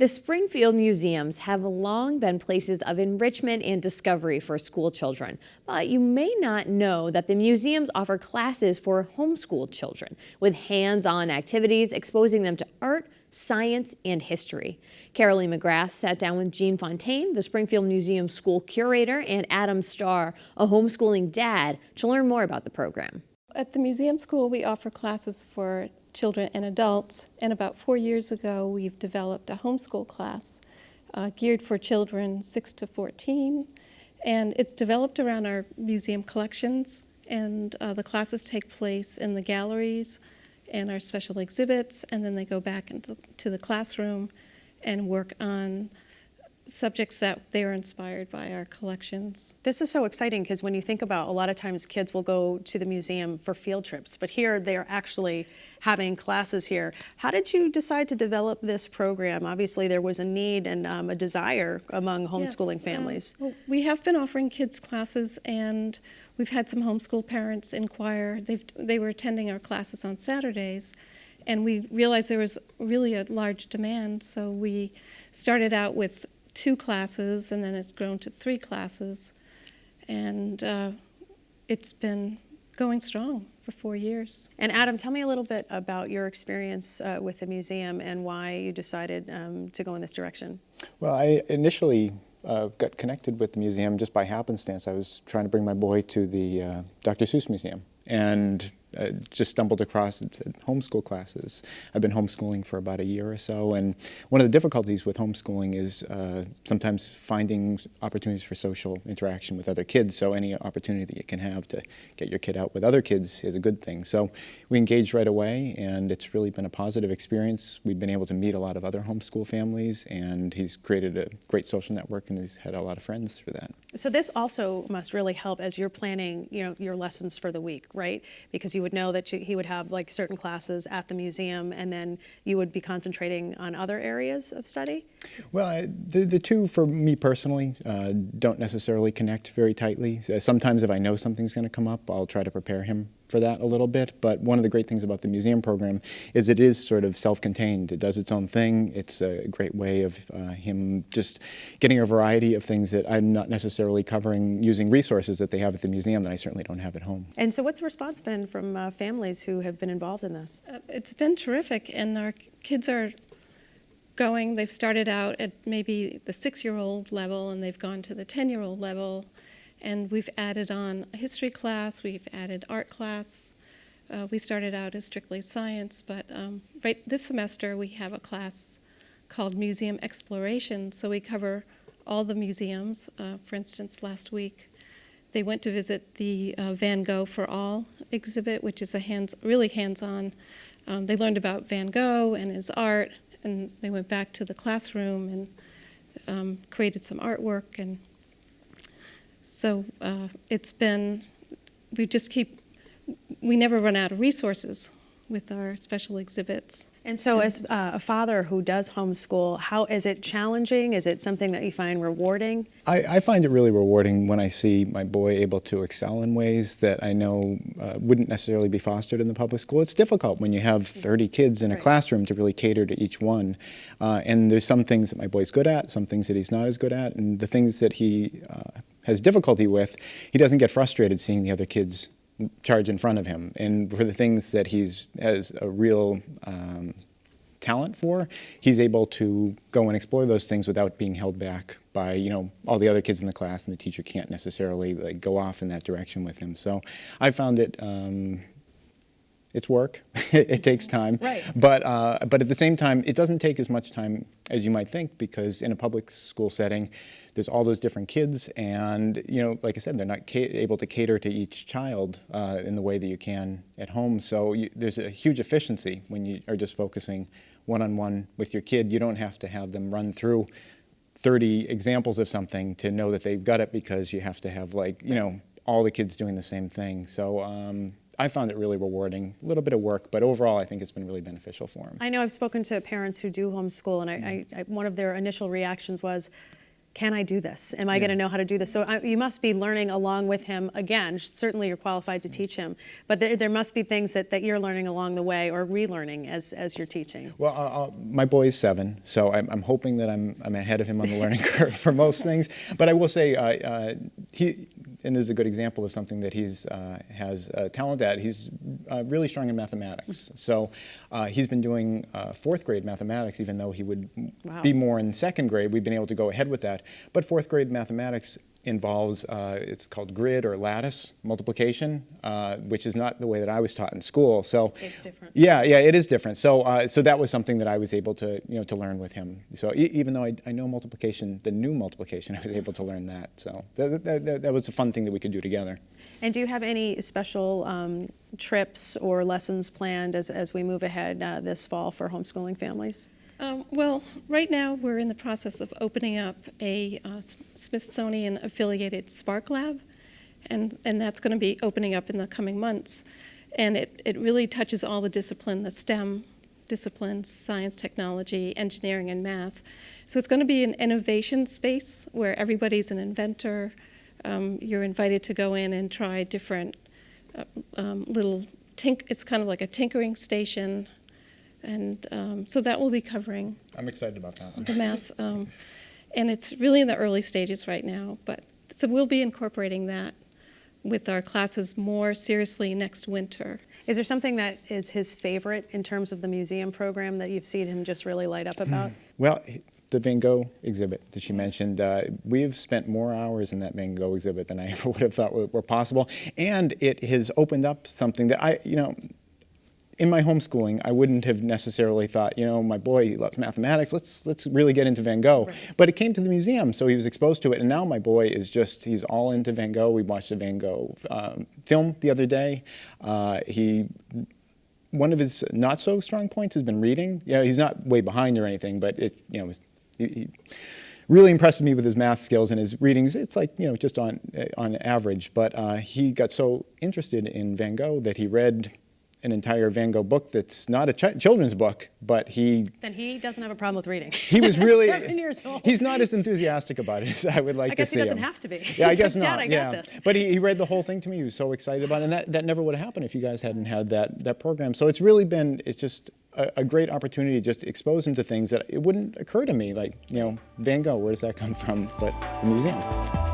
The Springfield Museums have long been places of enrichment and discovery for school children, but you may not know that the museums offer classes for homeschooled children with hands-on activities exposing them to art, science, and history. Carolee McGrath sat down with Jeanne Fontaine, the Springfield Museum school curator, and Adam Starr, a homeschooling dad, to learn more about the program. At the museum school, we offer classes for children and adults, and about 4 years ago we've developed a homeschool class geared for children 6 to 14, and it's developed around our museum collections, and the classes take place in the galleries and our special exhibits, and then they go back into the classroom and work on subjects that they are inspired by our collections. This is so exciting because when you think about, a lot of times kids will go to the museum for field trips, but here they are actually having classes here. How did you decide to develop this program? Obviously there was a need and a desire among homeschooling families. Well, we have been offering kids classes, and we've had some homeschool parents inquire. They were attending our classes on Saturdays, and we realized there was really a large demand, so we started out with 2 classes, and then it's grown to 3 classes, and it's been going strong for 4 years. And Adam, tell me a little bit about your experience with the museum and why you decided to go in this direction. Well, I initially got connected with the museum just by happenstance. I was trying to bring my boy to the Dr. Seuss Museum, and just stumbled across homeschool classes. I've been homeschooling for about a year or so, and one of the difficulties with homeschooling is sometimes finding opportunities for social interaction with other kids, so any opportunity that you can have to get your kid out with other kids is a good thing. So we engaged right away, and it's really been a positive experience. We've been able to meet a lot of other homeschool families, and he's created a great social network, and he's had a lot of friends through that. So this also must really help as you're planning, your lessons for the week, right? Because you would know that he would have like certain classes at the museum, and then you would be concentrating on other areas of study? Well, the two for me personally don't necessarily connect very tightly. Sometimes if I know something's going to come up, I'll try to prepare him for that a little bit, but one of the great things about the museum program is it is sort of self-contained. It does its own thing. It's a great way of him just getting a variety of things that I'm not necessarily covering using resources that they have at the museum that I certainly don't have at home. And so what's the response been from families who have been involved in this? It's been terrific, and our kids are going. They've started out at maybe the 6-year-old level, and they've gone to the 10-year-old level. And we've added on a history class, we've added art class. We started out as strictly science, but right this semester we have a class called Museum Exploration, so we cover all the museums. For instance, last week they went to visit the Van Gogh for All exhibit, which is a really hands-on. They learned about Van Gogh and his art, and they went back to the classroom and created some artwork. And so we never run out of resources with our special exhibits. And so as a father who does homeschool, how is it challenging? Is it something that you find rewarding? I find it really rewarding when I see my boy able to excel in ways that I know wouldn't necessarily be fostered in the public school. It's difficult when you have 30 kids in a classroom to really cater to each one. And there's some things that my boy's good at, some things that he's not as good at, and the things that he has difficulty with, he doesn't get frustrated seeing the other kids charge in front of him. And for the things that he's has a real talent for, he's able to go and explore those things without being held back by all the other kids in the class, and the teacher can't necessarily go off in that direction with him. So I found it it's work. It takes time, right. But at the same time, it doesn't take as much time as you might think, because in a public school setting, there's all those different kids, and like I said, they're not able to cater to each child in the way that you can at home. So there's a huge efficiency when you are just focusing one-on-one with your kid. You don't have to have them run through 30 examples of something to know that they've got it, because you have to have all the kids doing the same thing. So I found it really rewarding. A little bit of work, but overall I think it's been really beneficial for them. I know I've spoken to parents who do homeschool, and one of their initial reactions was, can I do this? Am I going to know how to do this? So you must be learning along with him. Again, certainly you're qualified to teach him, but there must be things that you're learning along the way or relearning as you're teaching. Well, my boy is 7, so I'm hoping that I'm ahead of him on the learning curve for most things. But I will say, and this is a good example of something that he's has talent at. He's really strong in mathematics. So he's been doing 4th grade mathematics, even though he would be more in 2nd grade. We've been able to go ahead with that. But 4th grade mathematics involves, it's called grid or lattice multiplication, which is not the way that I was taught in school. So It's different. Yeah, it is different. So so that was something that I was able to, to learn with him. So even though I know multiplication, the new multiplication, I was able to learn that. So that was a fun thing that we could do together. And do you have any special trips or lessons planned as we move ahead this fall for homeschooling families? Well, right now we're in the process of opening up a Smithsonian-affiliated Spark Lab, and that's going to be opening up in the coming months. And it really touches all the the STEM disciplines, science, technology, engineering, and math. So it's going to be an innovation space where everybody's an inventor. You're invited to go in and try different it's kind of like a tinkering station. And so that will be covering I'm excited about that one. the math. And it's really in the early stages right now. So we'll be incorporating that with our classes more seriously next winter. Is there something that is his favorite in terms of the museum program that you've seen him just really light up about? Well, the Van Gogh exhibit that she mentioned, we've spent more hours in that Van Gogh exhibit than I ever would have thought were possible. And it has opened up something that in my homeschooling, I wouldn't have necessarily thought, my boy loves mathematics, let's really get into Van Gogh. Right. But it came to the museum, so he was exposed to it, and now my boy is he's all into Van Gogh. We watched a Van Gogh film the other day. One of his not so strong points has been reading. Yeah, he's not way behind or anything, but he really impressed me with his math skills and his readings. It's like, just on average, but he got so interested in Van Gogh that he read an entire Van Gogh book that's not a children's book, but Then he doesn't have a problem with reading. He was really 7 years old. He's not as enthusiastic about it as I would like to see him. I guess he doesn't have to be. Yeah, I He's guess like, not. Dad, I got this. But he read the whole thing to me. He was so excited about it, and that never would have happened if you guys hadn't had that program. So it's really been just a great opportunity to just expose him to things that it wouldn't occur to me, like Van Gogh. Where does that come from? But the museum.